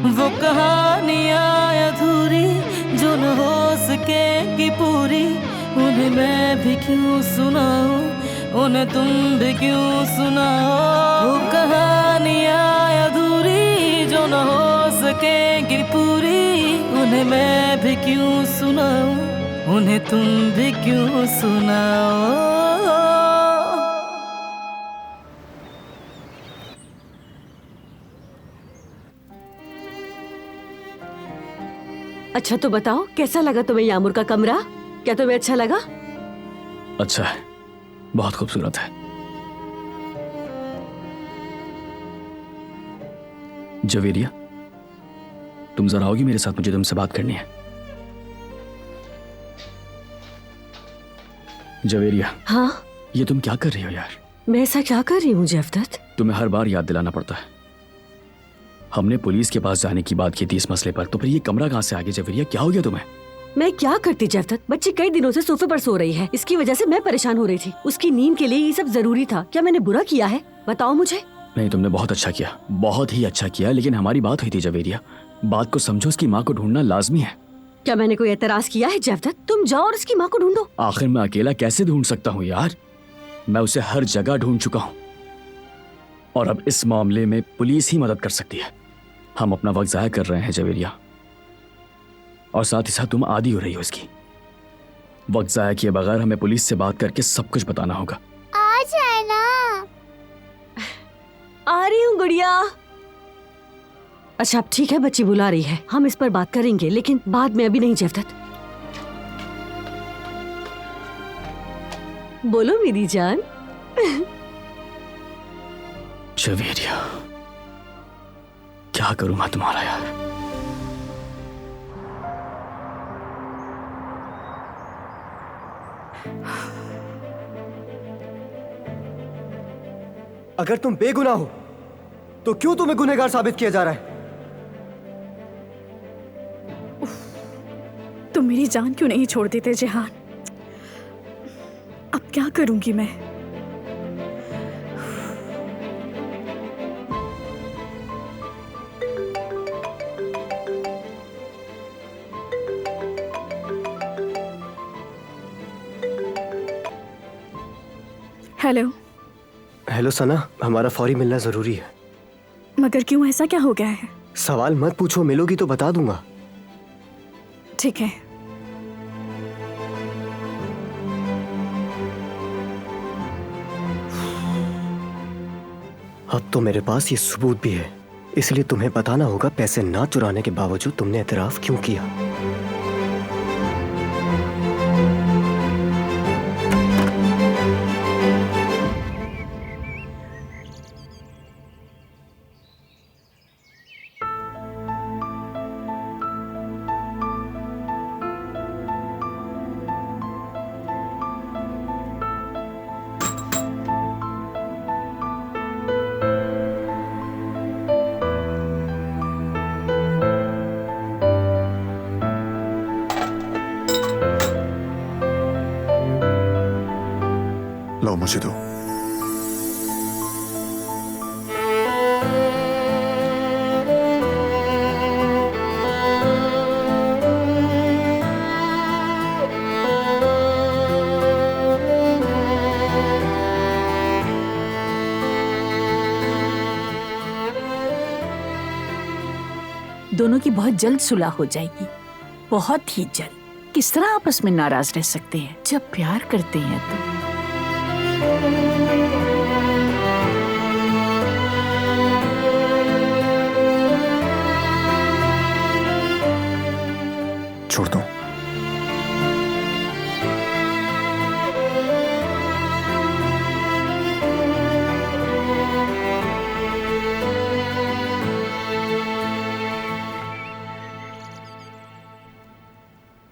वो कहानियाँ अधूरी जो न हो सकेगी पूरी, उन्हें मैं भी क्यों सुनाऊं, उन्हें तुम भी क्यों सुनाओ। वो कहानियाँ अधूरी जो न हो सकेगी पूरी, उन्हें मैं भी क्यों सुनाऊं, उन्हें तुम भी क्यों सुनाओ। अच्छा तो बताओ, कैसा लगा तुम्हें यामुर का कमरा? क्या तुम्हें अच्छा लगा? अच्छा है, बहुत खूबसूरत है। जवेरिया, तुम जरा आओगी मेरे साथ, मुझे तुमसे बात करनी है। जवेरिया। हाँ? ये तुम क्या कर रही हो यार? मैं ऐसा क्या कर रही हूँ जयवदत्त? तुम्हें हर बार याद दिलाना पड़ता है। हमने पुलिस के पास जाने की बात की थी इस मसले पर, तो फिर ये कमरा कहाँ से आ गया? जवेरिया, क्या हो गया तुम्हें? मैं क्या करती जयवदत्त? बच्ची कई दिनों से सोफे पर सो रही है, इसकी वजह से मैं परेशान हो रही थी। उसकी नींद के लिए ये सब जरूरी था। क्या मैंने बुरा किया है? बताओ मुझे। नहीं, तुमने बहुत अच्छा किया, बहुत ही अच्छा किया, लेकिन हमारी बात हुई थी जवेरिया। बात को समझो, उसकी माँ को ढूंढना लाजमी है। क्या मैंने कोई एतराज किया है जयवदत्त? तुम जाओ और उसकी माँ को ढूंढो। आखिर मैं अकेला कैसे ढूंढ सकता हूँ यार? मैं उसे हर जगह ढूंढ चुका हूँ, और अब इस मामले में पुलिस ही मदद कर सकती है। हम अपना वक्त जाया कर रहे हैं जवेरिया, और साथ ही साथ तुम आदी हो रही हो इसकी। वक्त जाया किए बगैर हमें पुलिस से बात करके सब कुछ बताना होगा। आ जाए ना। आ रही हूँ गुड़िया। अच्छा अब ठीक है, बच्ची बुला रही है, हम इस पर बात करेंगे, लेकिन बाद में, अभी नहीं जयवदत्त। बोलो मेरी जान। जवेरिया, क्या करूं मैं तुम्हारा यार? अगर तुम बेगुनाह हो तो क्यों तुम्हें गुनहगार साबित किया जा रहा है? तुम मेरी जान क्यों नहीं छोड़ देते जेहान? अब क्या करूंगी मैं? हेलो। हेलो सना, हमारा फौरी मिलना जरूरी है। मगर क्यों, ऐसा क्या हो गया है? सवाल मत पूछो, मिलोगी तो बता दूंगा। ठीक है। अब तो मेरे पास ये सबूत भी है, इसलिए तुम्हें बताना होगा पैसे ना चुराने के बावजूद तुमने एतराफ क्यों किया। लो मुझे दो। दोनों की बहुत जल्द सुलह हो जाएगी, बहुत ही जल्द। किस तरह आपस में नाराज रह सकते हैं जब प्यार करते हैं तो। छोड़ दो।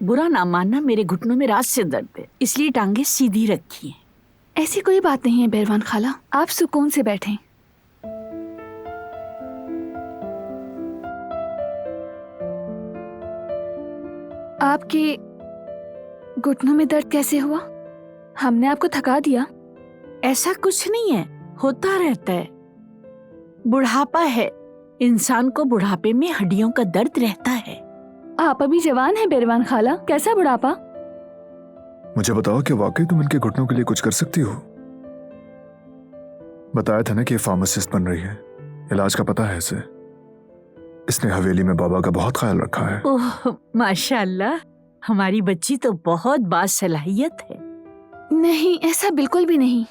बुरा ना मानना, मेरे घुटनों में रात से दर्द है, इसलिए टांगे सीधी रखी हैं। ऐसी कोई बात नहीं है बैरवान खाला, आप सुकून से बैठें। आपके घुटनों में दर्द कैसे हुआ? हमने आपको थका दिया? ऐसा कुछ नहीं है, होता रहता है, बुढ़ापा है, इंसान को बुढ़ापे में हड्डियों का दर्द रहता है। आप अभी जवान हैं बेरवान खाला, कैसा बुढ़ापा? मुझे बताओ कि वाकई तुम इनके घुटनों के लिए कुछ कर सकती हो? बताया था ना कि ये फार्मासिस्ट बन रही है, इलाज का पता है इसे। इसने हवेली में बाबा का बहुत ख्याल रखा है। ओह माशाल्लाह, हमारी बच्ची तो बहुत बासलाहियत है। नहीं, ऐसा बिल्कुल भी नहीं।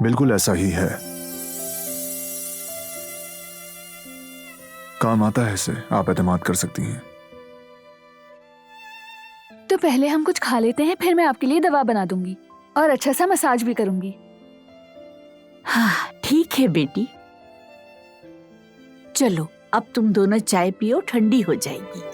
बिल्कुल ऐसा ही है। काम आता है इसे, आप एतमाद कर सकती हैं। तो पहले हम कुछ खा लेते हैं, फिर मैं आपके लिए दवा बना दूंगी और अच्छा सा मसाज भी करूंगी। हाँ ठीक है बेटी, चलो अब तुम दोनों चाय पियो, ठंडी हो जाएगी।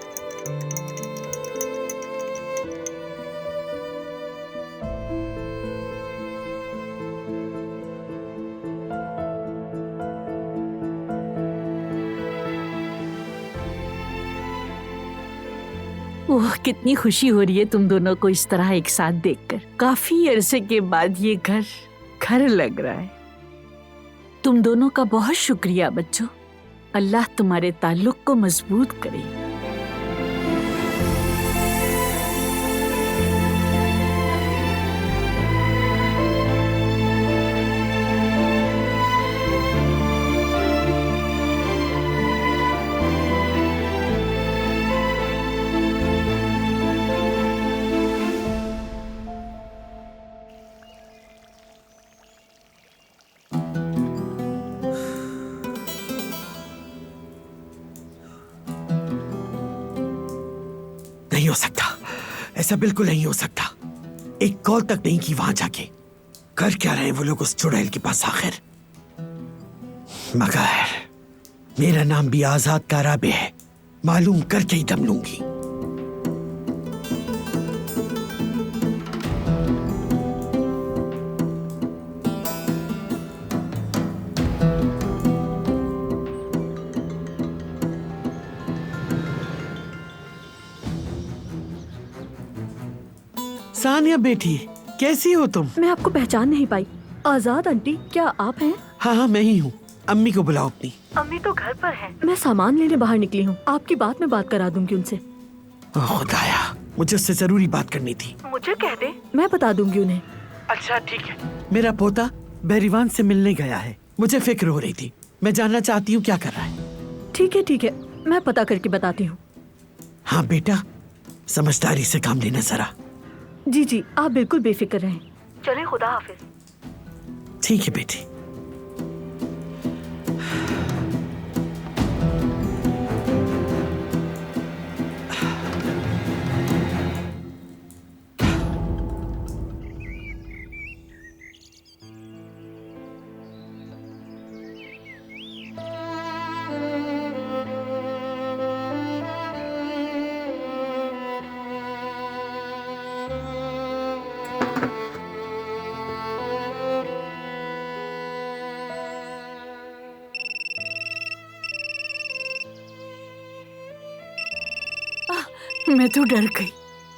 ओह कितनी खुशी हो रही है तुम दोनों को इस तरह एक साथ देखकर। काफी अरसे के बाद ये घर लग रहा है। तुम दोनों का बहुत शुक्रिया बच्चों, अल्लाह तुम्हारे ताल्लुक को मजबूत करे। नहीं हो सकता, ऐसा बिल्कुल नहीं हो सकता। एक कॉल तक नहीं की वहां जाके। कर क्या रहे हैं वो लोग उस चुड़ैल के पास आखिर? मगर मेरा नाम भी आजाद काराबे है, मालूम करके ही दम लूंगी। सानिया बेटी, कैसी हो तुम? मैं आपको पहचान नहीं पाई। आजाद आंटी, क्या आप हैं? हाँ हाँ मैं ही हूँ। अम्मी को बुलाओ अपनी। अम्मी तो घर पर है। मैं सामान लेने बाहर निकली हूँ, आपकी बात में बात करा दूंगी उनसे। खुदाया, मुझे उससे जरूरी बात करनी थी। मुझे कह दे, मैं बता दूंगी उन्हें। अच्छा ठीक है। मेरा पोता बहरीवान से मिलने गया है, मुझे फिक्र हो रही थी। मैं जानना चाहती हूँ क्या कर रहा है। ठीक है, मैं पता करके बताती हूँ। हाँ बेटा, समझदारी से काम लेना जरा। जी, आप बिल्कुल बेफिक्र रहें। चले, खुदा हाफिज। ठीक है बेटी। मैं तो डर गई।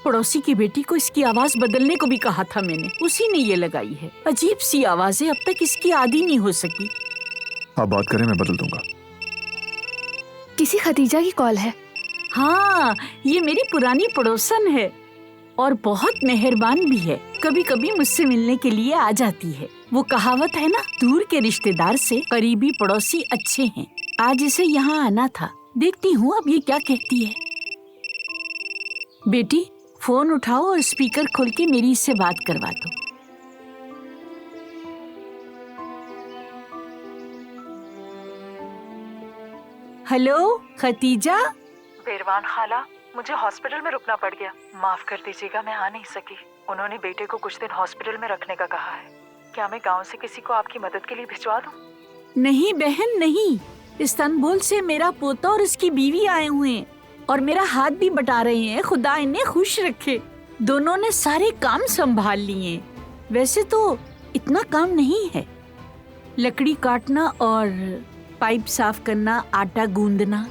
पड़ोसी की बेटी को इसकी आवाज बदलने को भी कहा था मैंने, उसी ने ये लगाई है। अजीब सी आवाजें, अब तक इसकी आदी नहीं हो सकी। आप बात करें, मैं बदल दूंगा। किसी खतीजा की कॉल है। हाँ, ये मेरी पुरानी पड़ोसन है और बहुत मेहरबान भी है। कभी कभी मुझसे मिलने के लिए आ जाती है। वो कहावत है ना, दूर के रिश्तेदार से करीबी पड़ोसी अच्छे हैं। आज इसे यहाँ आना था, देखती हूँ अब ये क्या कहती है। बेटी फोन उठाओ और स्पीकर खोल के मेरी इससे बात करवा दो। Hello Khadija. बेरवान खाला, मुझे हॉस्पिटल में रुकना पड़ गया, माफ कर दीजिएगा, मैं आ नहीं सकी। उन्होंने बेटे को कुछ दिन हॉस्पिटल में रखने का कहा है। क्या मैं गांव से किसी को आपकी मदद के लिए भिजवा दूं? नहीं बहन नहीं, इस्तांबुल से मेरा पोता और उसकी बीवी आए हुए हैं और मेरा हाथ भी बटा रहे हैं। खुदा इन्हें खुश रखे। दोनों ने सारे काम संभाल लिए। वैसे तो इतना काम नहीं है, लकड़ी काटना और पाइप साफ करना, आटा गूंदना,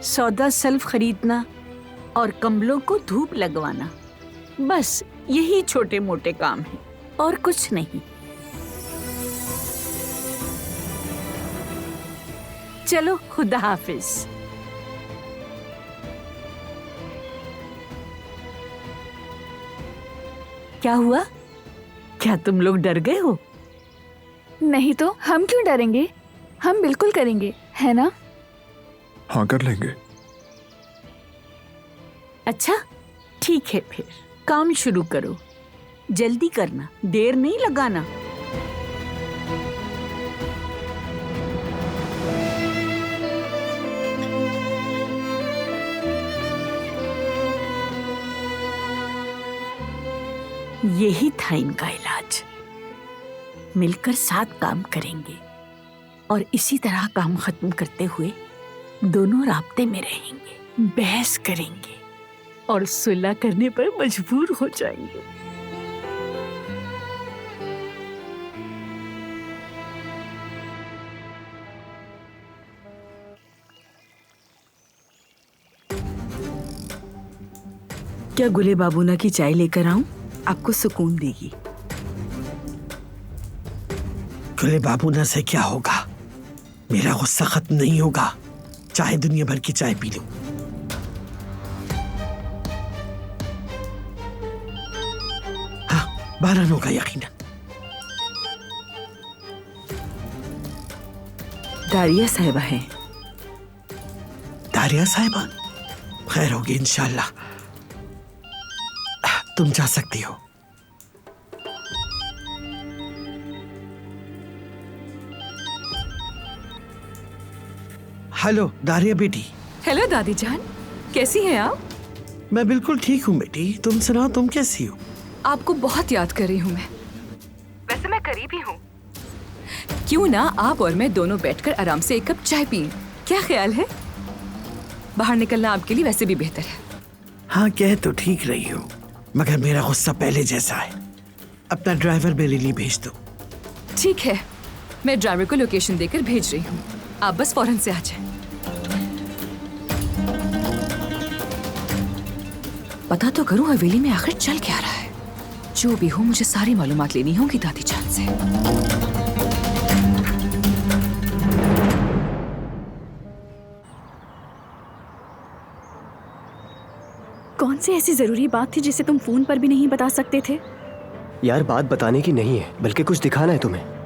सौदा सल्फ खरीदना और कम्बलों को धूप लगवाना, बस यही छोटे मोटे काम हैं और कुछ नहीं। चलो खुदा हाफिज। क्या हुआ? क्या तुम लोग डर गए हो? नहीं तो हम क्यों डरेंगे, हम बिल्कुल करेंगे, है ना? हाँ कर लेंगे। अच्छा ठीक है, फिर काम शुरू करो। जल्दी करना, देर नहीं लगाना। यही था इनका इलाज। मिलकर साथ काम करेंगे और इसी तरह काम खत्म करते हुए दोनों राब्ते में रहेंगे, बहस करेंगे और सुलह करने पर मजबूर हो जाएंगे। क्या गुले बाबूना की चाय लेकर आऊं? आपको सुकून देगी। गुले बाबूना से क्या होगा? मेरा गुस्सा खत्म नहीं होगा, चाहे दुनिया भर की चाय पी लूं। हाँ, 12 होगा यकीनन। दारिया साहिबा है। दारिया साहिबा? खैर होगी इंशाल्लाह। तुम जा सकती हो। हेलो दारिया बेटी। हेलो दादी जान, कैसी हैं आप? मैं बिल्कुल ठीक हूँ बेटी, तुम सुनाओ, तुम कैसी हो? आपको बहुत याद कर रही हूँ मैं। वैसे मैं करीबी हूँ। क्यों ना आप और मैं दोनों बैठकर आराम से एक कप चाय पिएं? क्या ख्याल है? बाहर निकलना आपके लिए वैसे भी बेहतर है। हाँ कह तो ठीक रही हो, मगर मेरा गुस्सा पहले जैसा है। अपना ड्राइवर मेरे लिए भेज दो। ठीक है, मैं ड्राइवर को लोकेशन देकर भेज रही हूँ, आप बस फौरन से आ जाएं। पता तो करूँ हवेली में आखिर चल क्या रहा है। जो भी हो मुझे सारी मालूमात लेनी होगी दादी जान से। कौन सी ऐसी जरूरी बात थी जिसे तुम फोन पर भी नहीं बता सकते थे? यार बात बताने की नहीं है, बल्कि कुछ दिखाना है तुम्हें।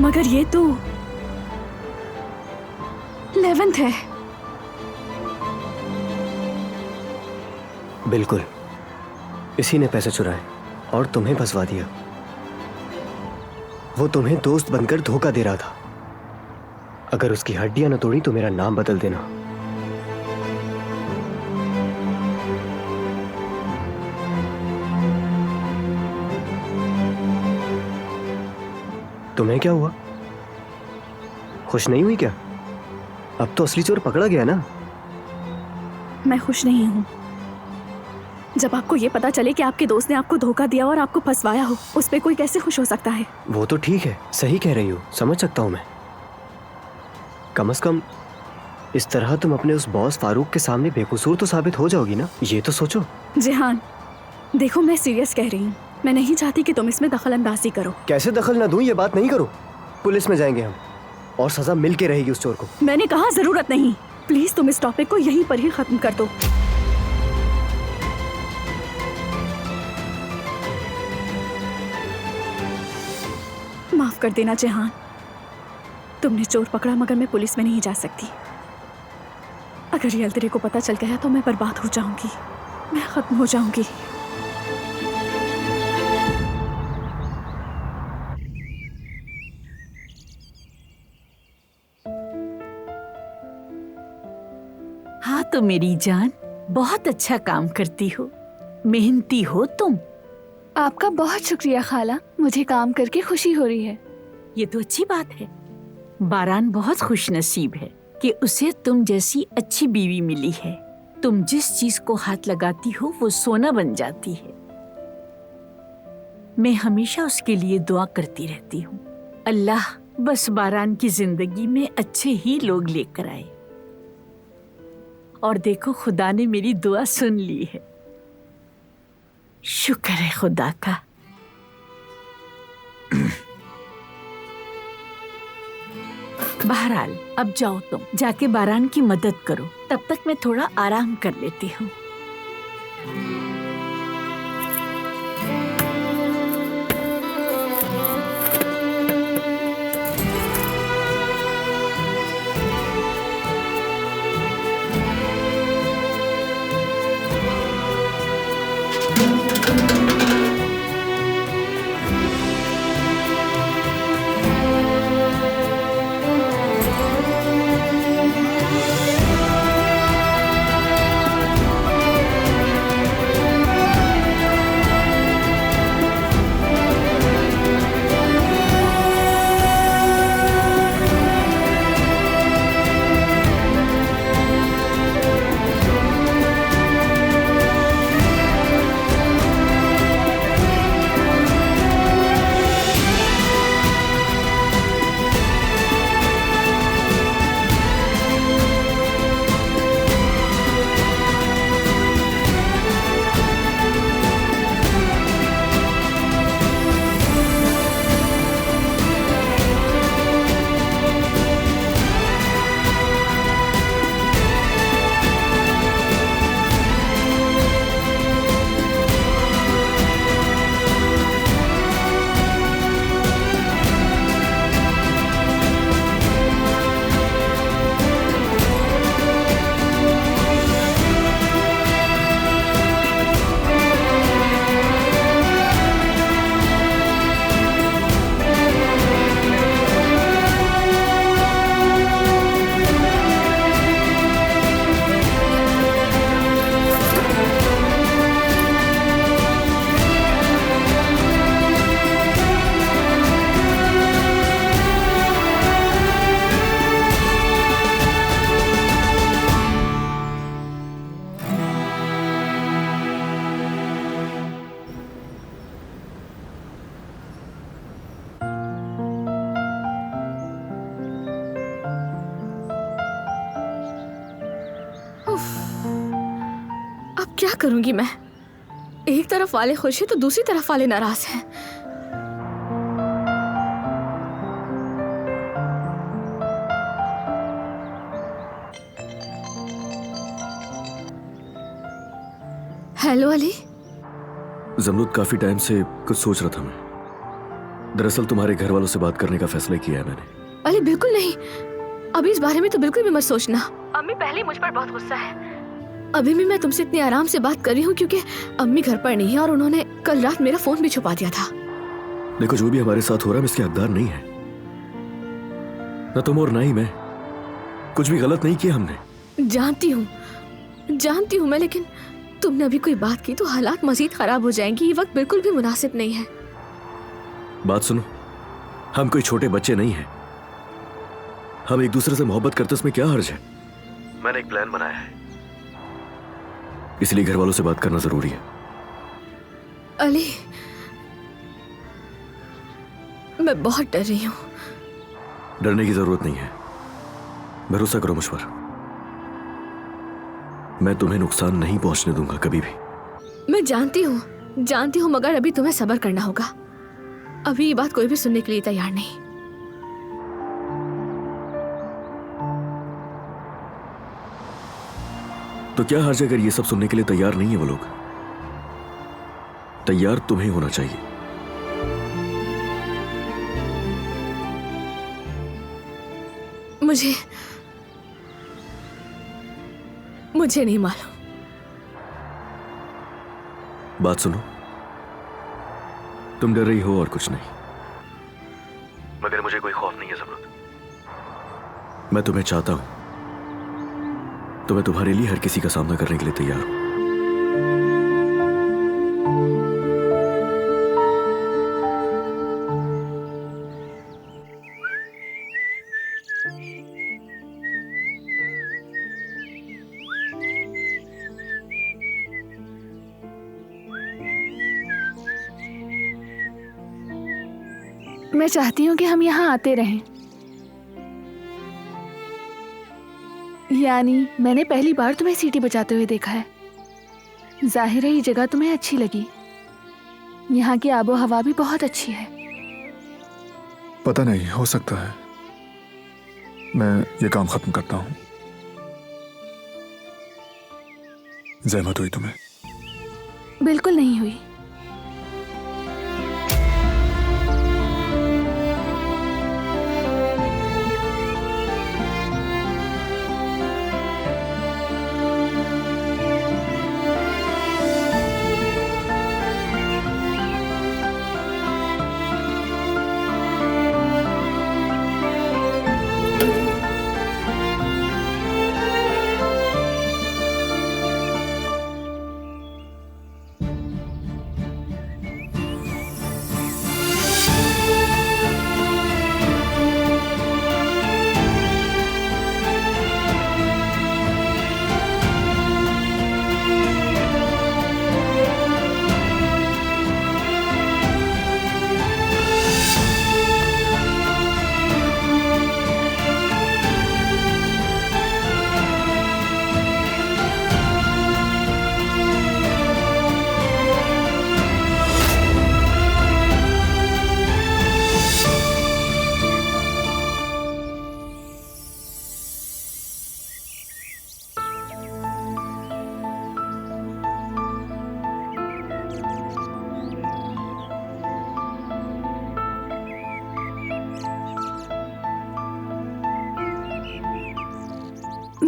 मगर ये तो 11th है। बिल्कुल, इसी ने पैसे चुराए और तुम्हें फंसवा दिया। वो तुम्हें दोस्त बनकर धोखा दे रहा था। अगर उसकी हड्डियां न तोड़ी तो मेरा नाम बदल देना। तुम्हें क्या हुआ? खुश नहीं हुई क्या? अब तो असली चोर पकड़ा गया ना। मैं खुश नहीं हूँ। जब आपको ये पता चले कि आपके दोस्त ने आपको धोखा दिया और आपको फंसवाया हो, उस पे कोई कैसे खुश हो सकता है? वो तो ठीक है, सही कह रही हो, समझ सकता हूँ मैं। कम से कम इस तरह तुम अपने उस बॉस फारूक के सामने बेकसूर तो साबित हो जाओगी ना, ये तो सोचो। जिहान, देखो मैं सीरियस कह रही हूँ। मैं नहीं चाहती कि तुम इसमें दखल अंदाजी करो। कैसे दखल ना दूं, ये बात नहीं करो। पुलिस में जाएंगे हम और सजा मिल के रहेगी उस चोर को। मैंने कहा जरूरत नहीं। प्लीज तुम इस टॉपिक को यहीं पर ही खत्म कर दो। माफ कर देना जिहान, तुमने चोर पकड़ा मगर मैं पुलिस में नहीं जा सकती। अगर ये अल्तरे को पता चल गया तो मैं बर्बाद हो जाऊंगी, मैं खत्म हो जाऊंगी। हाँ तो मेरी जान, बहुत अच्छा काम करती हो, मेहनती हो तुम। आपका बहुत शुक्रिया खाला, मुझे काम करके खुशी हो रही है। ये तो अच्छी बात है। बारान बहुत खुश नसीब है कि उसे तुम जैसी अच्छी बीवी मिली है। तुम जिस चीज को हाथ लगाती हो वो सोना बन जाती है। मैं हमेशा उसके लिए दुआ करती रहती हूँ। अल्लाह बस बारान की जिंदगी में अच्छे ही लोग लेकर आए। और देखो खुदा ने मेरी दुआ सुन ली है। शुक्र है खुदा का। बहरहाल अब जाओ तुम, जाके बारान की मदद करो, तब तक मैं थोड़ा आराम कर लेती हूँ। अब क्या करूंगी मैं? एक तरफ वाले खुश हैं तो दूसरी तरफ वाले नाराज हैं। हेलो अली। जमरूद, काफी टाइम से कुछ सोच रहा था मैं। दरअसल तुम्हारे घर वालों से बात करने का फैसला किया है मैंने। अली बिल्कुल नहीं, अभी इस बारे में तो बिल्कुल भी मत सोचना। अम्मी पहले मुझ पर बहुत गुस्सा है। अभी भी मैं तुमसे इतने आराम से बात कर रही हूँ क्योंकि अम्मी घर पर नहीं है और उन्होंने कल रात मेरा फोन भी छुपा दिया था। देखो, जो भी हमारे साथ हो रहा है, इसके हकदार नहीं है। न तुम और ना ही मैं। कुछ भी गलत नहीं किया हमने। जानती हूँ मैं, लेकिन तुमने अभी कोई बात की तो हालात मजीद खराब हो जाएंगी। ये वक्त बिल्कुल भी मुनासिब नहीं है। बात सुनो, हम कोई छोटे बच्चे नहीं हैं। हम एक दूसरे से मोहब्बत करते, इसमें क्या हर्ज है? मैंने एक प्लान बनाया है, इसलिए घर वालों से बात करना जरूरी है। अली, मैं बहुत डर रही हूँ। डरने की जरूरत नहीं है, भरोसा करो मुझ पर। मैं तुम्हें नुकसान नहीं पहुंचने दूंगा कभी भी। मैं जानती हूँ, मगर अभी तुम्हें सब्र करना होगा। अभी ये बात कोई भी सुनने के लिए तैयार नहीं। तो क्या हर्ज है अगर ये सब सुनने के लिए तैयार नहीं है वो लोग? तैयार तुम्हें होना चाहिए। मुझे नहीं मालूम। बात सुनो, तुम डर रही हो और कुछ नहीं, मगर मुझे कोई खौफ नहीं है जमरूद। मैं तुम्हें चाहता हूं, तो मैं तुम्हारे लिए हर किसी का सामना करने के लिए तैयार हूं। मैं चाहती हूँ कि हम यहाँ आते रहें। यानी मैंने पहली बार तुम्हें सीटी बजाते हुए देखा है। जाहिर है ये जगह तुम्हें अच्छी लगी। यहाँ की आबो हवा भी बहुत अच्छी है। पता नहीं, हो सकता है। मैं ये काम खत्म करता हूँ। जहमत हुई तुम्हें? बिल्कुल नहीं हुई।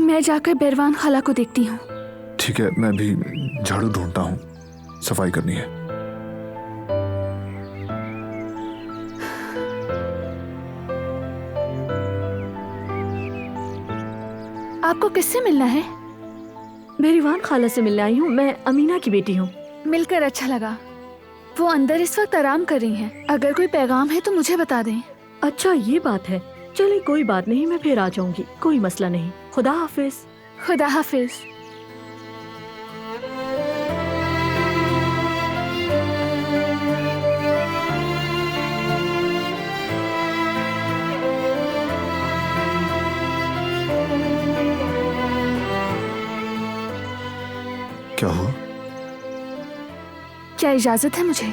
मैं जाकर बैरवान खाला को देखती हूँ। ठीक है, मैं भी झाड़ू ढूंढता हूँ, सफाई करनी है। आपको किससे मिलना है? मैं रिवान खाला से मिलने आई हूँ। मैं अमीना की बेटी हूँ। मिलकर अच्छा लगा। वो अंदर इस वक्त आराम कर रही हैं। अगर कोई पैगाम है तो मुझे बता दें। अच्छा ये बात है। चलिए कोई बात नहीं, मैं फिर आ जाऊंगी, कोई मसला नहीं। खुदा हाफिज। खुदा हाफिज। क्या हुआ? क्या इजाजत है मुझे?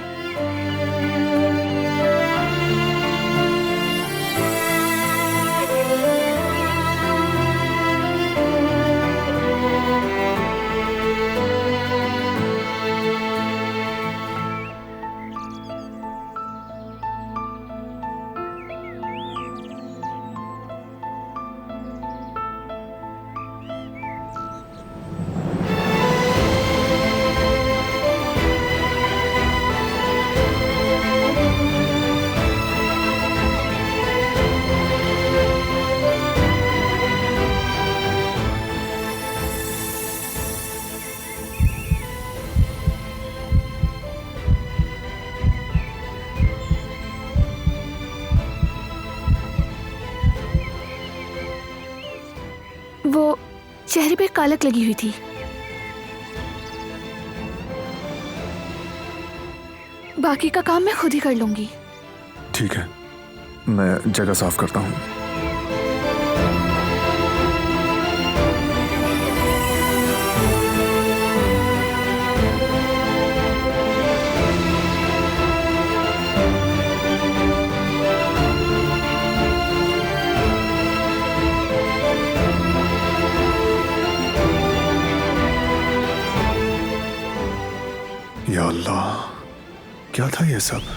वो चेहरे पे कालक लगी हुई थी। बाकी का काम मैं खुद ही कर लूंगी। ठीक है, मैं जगह साफ करता हूँ। या अल्लाह, क्या था ये सब?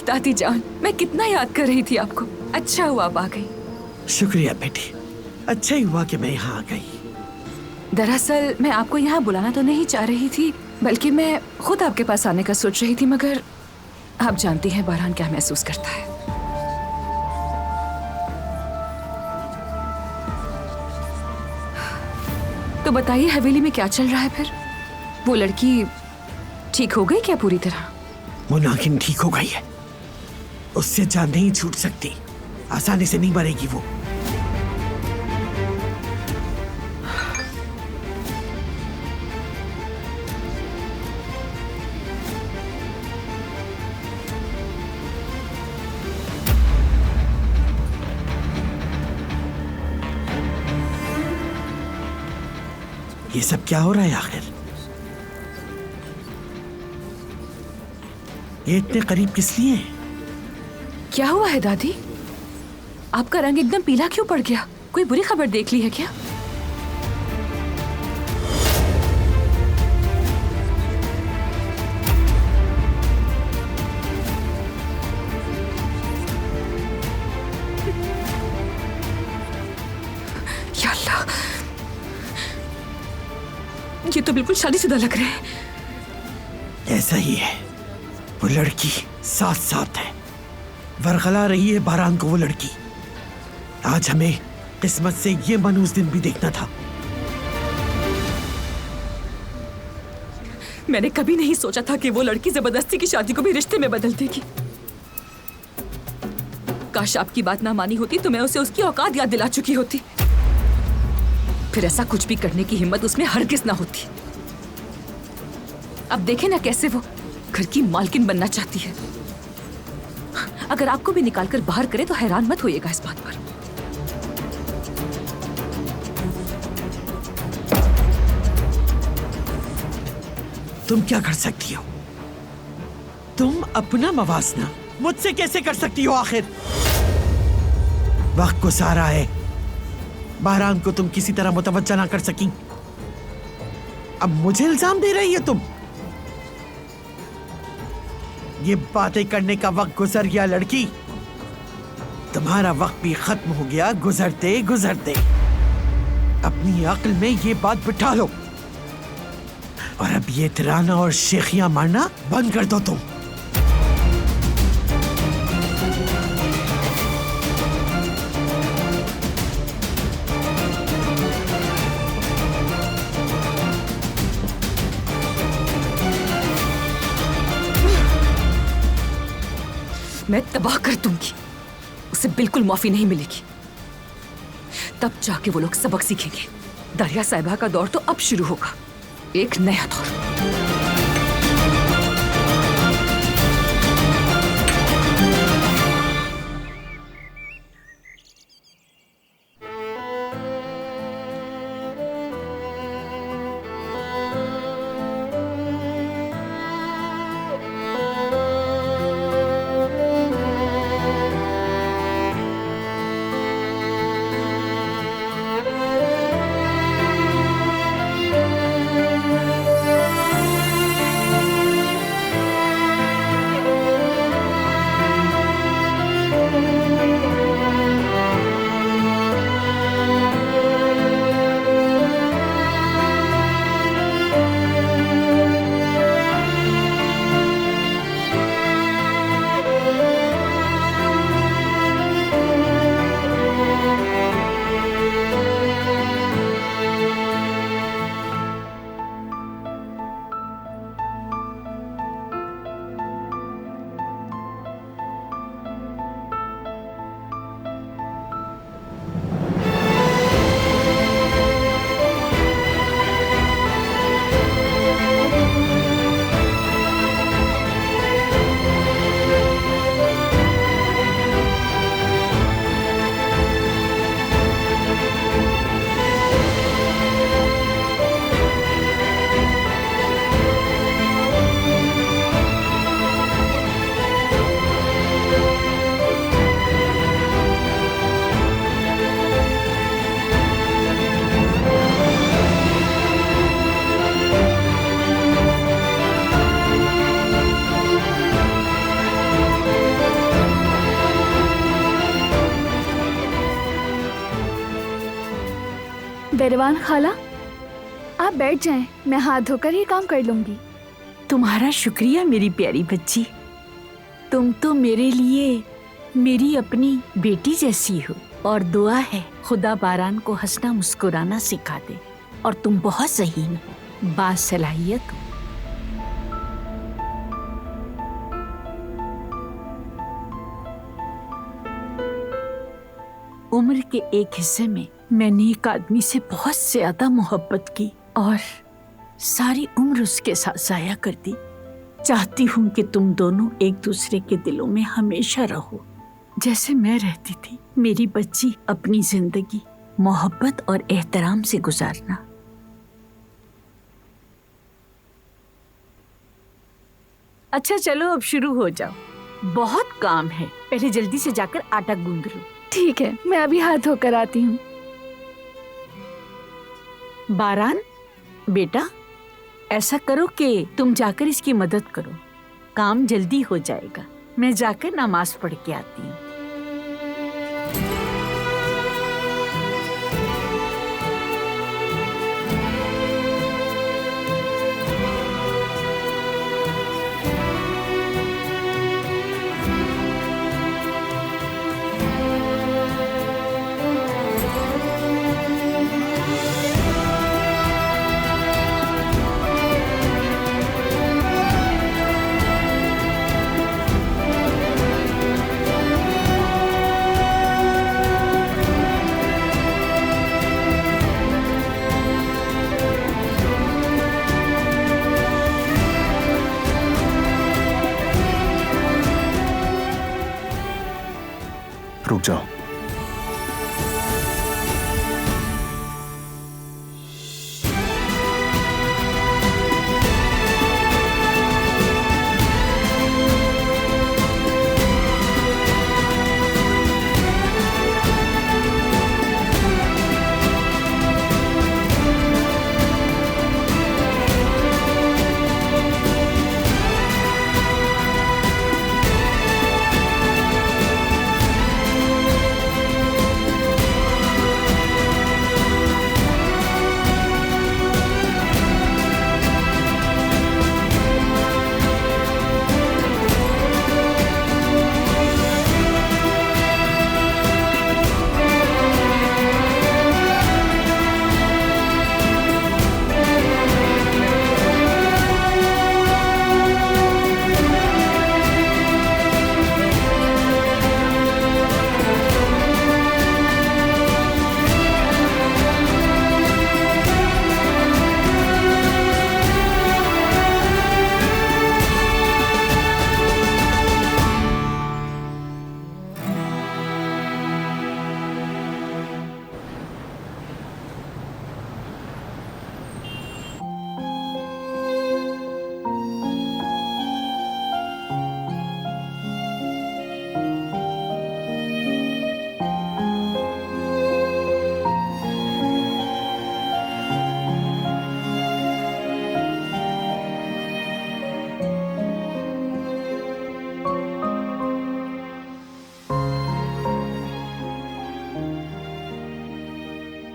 दादी जान, मैं कितना याद कर रही थी आपको। अच्छा हुआ आप आ गई। शुक्रिया बेटी, अच्छा ही हुआ कि मैं यहाँ आ गई। दरअसल मैं आपको यहाँ बुलाना तो नहीं चाह रही थी, बल्कि मैं खुद आपके पास आने का सोच रही थी, मगर आप जानती हैं बरहान क्या महसूस करता है। तो बताइए हवेली में क्या चल रहा है फिर? वो लड़की ठीक हो गई क्या पूरी तरह? वो नागिन ठीक हो गई है, उससे जान नहीं छूट सकती, आसानी से नहीं मरेगी वो। ये सब क्या हो रहा है आखिर? ये इतने करीब किस लिए है? क्या हुआ है दादी? आपका रंग एकदम पीला क्यों पड़ गया? कोई बुरी खबर देख ली है क्या? या अल्लाह, ये तो बिल्कुल शादीशुदा लग रहे हैं। ऐसा ही है, वो लड़की साथ साथ है, वरगला रही है बारान को वो लड़की। आज हमें किस्मत से ये मनहूस दिन भी देखना था। मैंने कभी नहीं सोचा था कि वो लड़की जबरदस्ती की शादी को भी रिश्ते में बदल देगी। काश आपकी बात ना मानी होती तो मैं उसे उसकी औकात याद दिला चुकी होती। फिर ऐसा कुछ भी करने की हिम्मत उसमें हरगिज ना होती। अब देखे ना कैसे वो घर की मालकिन बनना चाहती है। अगर आपको भी निकालकर बाहर करे तो हैरान मत होइएगा इस बात पर। तुम क्या कर सकती हो? तुम अपना मवासना मुझसे कैसे कर सकती हो आखिर? वक्त गुजारा है, बारान को तुम किसी तरह मुतवज्जा ना कर सकी। अब मुझे इल्जाम दे रही है तुम? ये बातें करने का वक्त गुजर गया लड़की। तुम्हारा वक्त भी खत्म हो गया गुजरते गुजरते। अपनी अक्ल में ये बात बिठा लो और अब ये तिराना और शेखियां मारना बंद कर दो तुम। मैं तबाह कर दूंगी, उसे बिल्कुल माफी नहीं मिलेगी। तब जाके वो लोग सबक सीखेंगे। दरिया साहिबा का दौर तो अब शुरू होगा, एक नया दौर। बैरवान खाला, आप बैठ जाएं, मैं हाथ धोकर ही काम कर लूंगी। तुम्हारा शुक्रिया मेरी प्यारी बच्ची। तुम तो मेरे लिए मेरी अपनी बेटी जैसी हो और दुआ है खुदा बारान को हंसना मुस्कुराना सिखा दे। और तुम बहुत सही हो, बासलाहियत हो। उम्र के एक हिस्से में मैंने एक आदमी से बहुत ज्यादा मोहब्बत की और सारी उम्र उसके साथ जाया कर दी। चाहती हूँ कि तुम दोनों एक दूसरे के दिलों में हमेशा रहो, जैसे मैं रहती थी। मेरी बच्ची, अपनी जिंदगी मोहब्बत और एहतराम से गुजारना। अच्छा चलो अब शुरू हो जाओ, बहुत काम है। पहले जल्दी से जाकर आटा गूंद लो। ठीक है, मैं अभी हाथ धोकर आती हूँ। बारान बेटा, ऐसा करो कि तुम जाकर इसकी मदद करो, काम जल्दी हो जाएगा। मैं जाकर नमाज पढ़ के आती हूँ। रुक जाओ।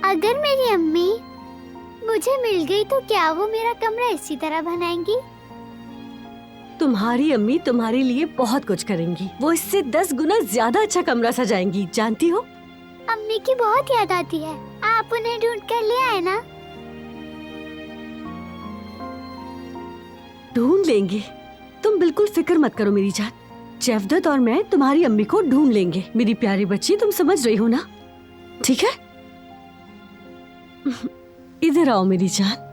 अगर मेरी अम्मी मुझे मिल गई तो क्या वो मेरा कमरा इसी तरह बनाएंगी? तुम्हारी अम्मी तुम्हारे लिए बहुत कुछ करेंगी। वो इससे 10 गुना ज्यादा अच्छा कमरा सजाएंगी, जानती हो? अम्मी की बहुत याद आती है। आप उन्हें ढूंढ कर ले आए ना? ढूंढ लेंगे, तुम बिल्कुल फिक्र मत करो मेरी जान। जैवदत और मैं तुम्हारी अम्मी को ढूंढ लेंगे। मेरी प्यारी बच्ची, तुम समझ रही हो ना? ठीक है, इधर आओ मेरी जान।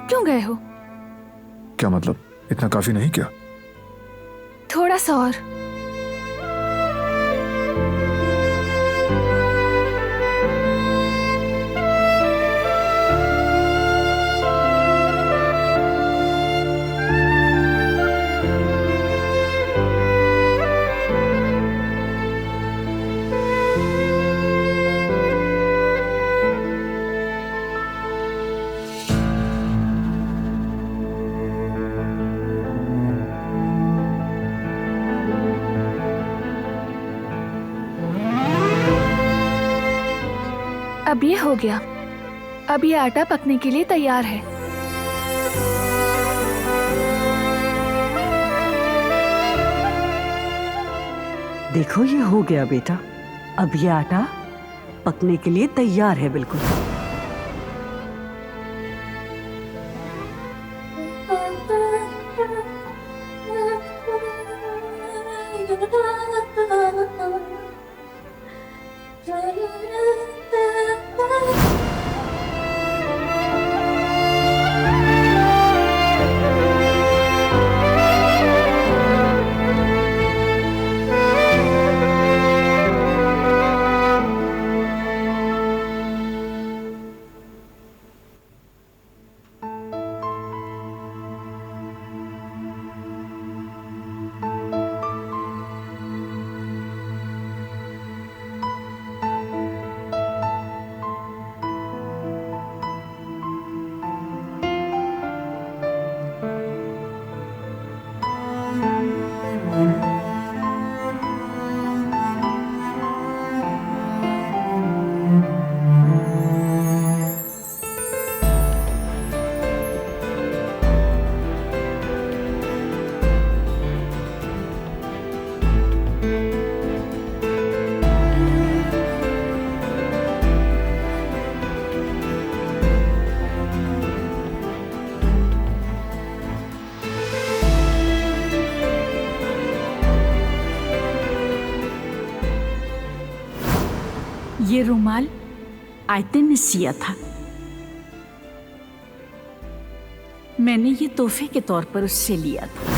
क्यों गए हो? क्या मतलब, इतना काफी नहीं क्या? थोड़ा सा और। अब ये हो गया। अब ये आटा पकने के लिए तैयार है। देखो ये हो गया बेटा। अब ये आटा पकने के लिए तैयार है बिल्कुल। ये रुमाल आयतन ने सिया था। मैंने ये तोहफे के तौर पर उससे लिया था।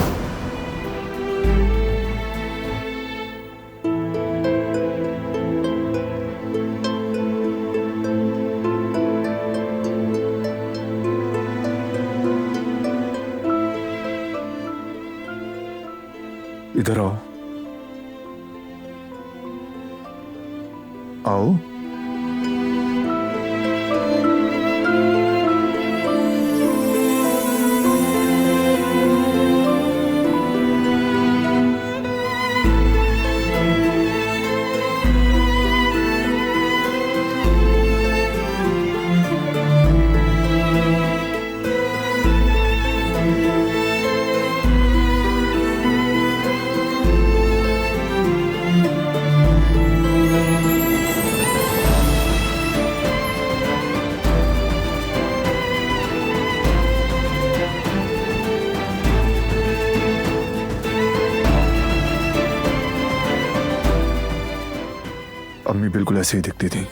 इधर आओ। आओ। अम्मी बिल्कुल ऐसे ही दिखती थी।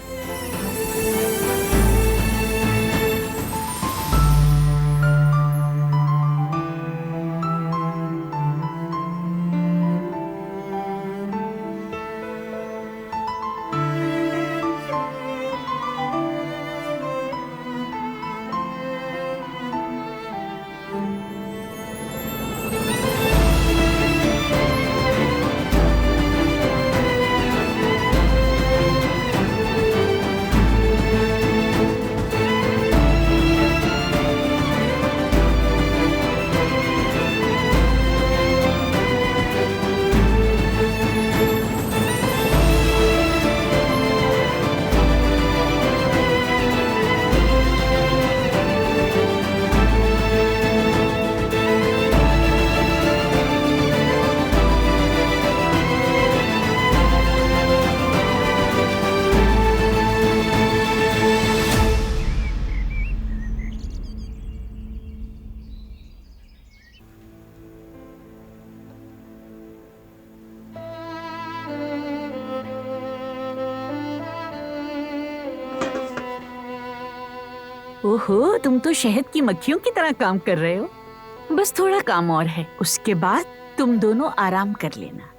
ओहो, तुम तो शहद की मक्खियों की तरह काम कर रहे हो। बस थोड़ा काम और है, उसके बाद तुम दोनों आराम कर लेना।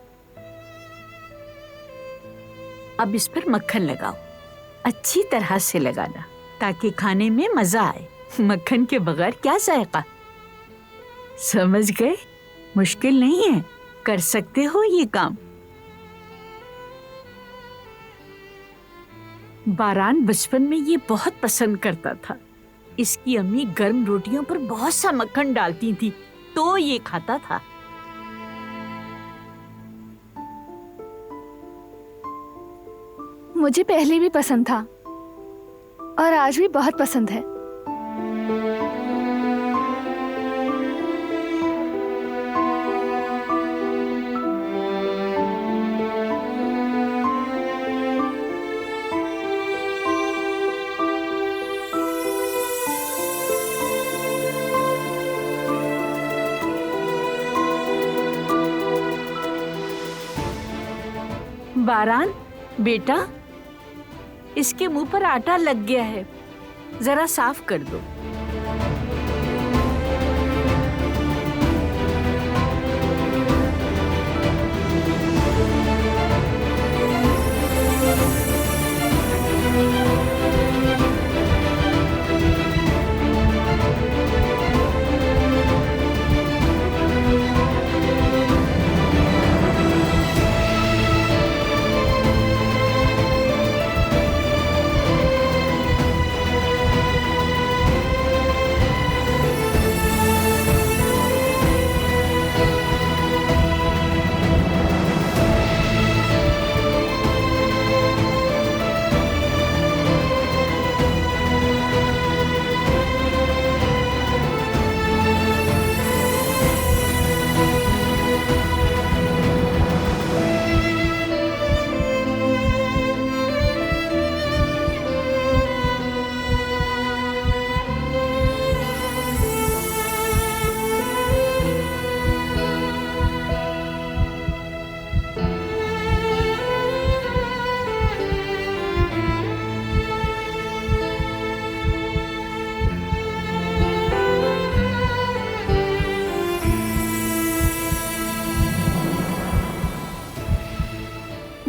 अब इस पर मक्खन लगाओ, अच्छी तरह से लगाना ताकि खाने में मजा आए। मक्खन के बगैर क्या जायका। समझ गए? मुश्किल नहीं है, कर सकते हो ये काम। बारान बचपन में ये बहुत पसंद करता था। इसकी अम्मी गर्म रोटियों पर बहुत सा मक्खन डालती थी तो ये खाता था। मुझे पहले भी पसंद था, और आज भी बहुत पसंद है। बारान, बेटा, इसके मुंह पर आटा लग गया है, जरा साफ कर दो।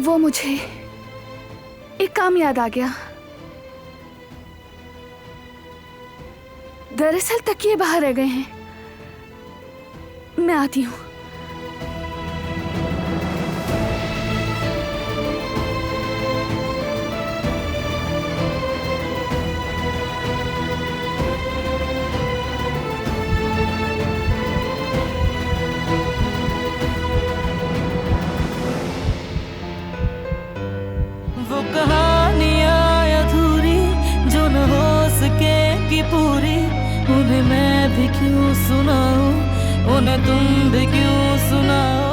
वो मुझे एक काम याद आ गया। दरअसल तकिए बाहर रह गए हैं। मैं आती हूँ। वो कहानियाँ अधूरी जो न हो सकेगी पूरी, उन्हें मैं भी क्यों सुनाऊं, उन्हें तुम भी क्यों सुनाओ।